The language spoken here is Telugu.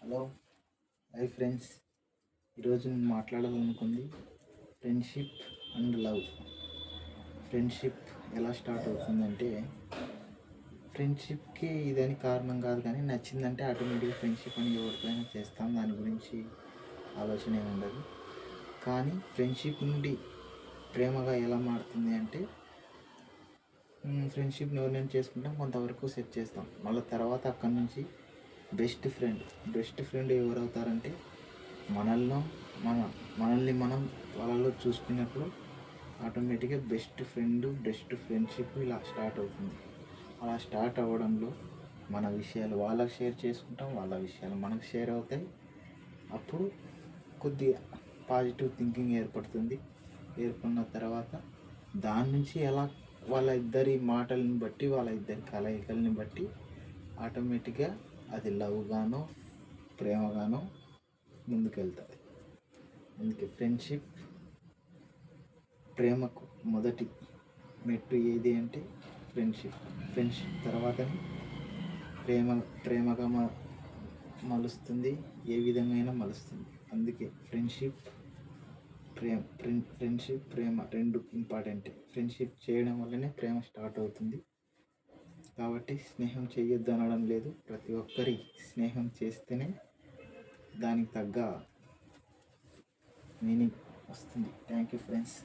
Hello, hi friends. ఈరోజు నేను మాట్లాడాలనుకుంది ఫ్రెండ్షిప్ అండ్ లవ్. ఫ్రెండ్షిప్ ఎలా స్టార్ట్ అవుతుందంటే, ఫ్రెండ్షిప్కి ఇదని కారణం కాదు, కానీ నచ్చిందంటే ఆటోమేటిక్గా ఫ్రెండ్షిప్ అని ఎవరితోనైనా చేస్తాం. దాని గురించి ఆలోచన ఏమి ఉండదు. కానీ ఫ్రెండ్షిప్ నుండి ప్రేమగా ఎలా మారుతుంది అంటే, ఫ్రెండ్షిప్ని ఎవరినైనా చేసుకుంటాం, కొంతవరకు సెట్ చేస్తాం. మళ్ళీ తర్వాత అక్కడి నుంచి బెస్ట్ ఫ్రెండ్ ఎవరవుతారంటే, మనల్ని మనం వాళ్ళలో చూసుకున్నప్పుడు ఆటోమేటిక్గా బెస్ట్ ఫ్రెండ్షిప్ ఇలా స్టార్ట్ అవుతుంది. అలా స్టార్ట్ అవ్వడంలో మన విషయాలు వాళ్ళకి షేర్ చేసుకుంటాం, వాళ్ళ విషయాలు మనకు షేర్ అవుతాయి. అప్పుడు కొద్దిగా పాజిటివ్ థింకింగ్ ఏర్పడుతుంది. ఏర్పడిన తర్వాత దాని నుంచి ఎలా వాళ్ళ ఇద్దరి మాటలను బట్టి, వాళ్ళ ఇద్దరి కలయికల్ని బట్టి ఆటోమేటిక్గా అది లవ్గానో ప్రేమగానో ముందుకెళ్తుంది. అందుకే ప్రేమకు మొదటి మెట్టు ఏది అంటే ఫ్రెండ్షిప్ తర్వాతనే ప్రేమగా మలుస్తుంది, ఏ విధంగా మలుస్తుంది. అందుకే ఫ్రెండ్షిప్ ప్రేమ రెండు ఇంపార్టెంట్. ఫ్రెండ్షిప్ చేయడం వల్లనే ప్రేమ స్టార్ట్ అవుతుంది. కాబట్టి స్నేహం చేయొద్దు అనడం లేదు. ప్రతి ఒక్కరి స్నేహం చేస్తేనే దానికి తగ్గ మీనింగ్ వస్తుంది. Thank you friends.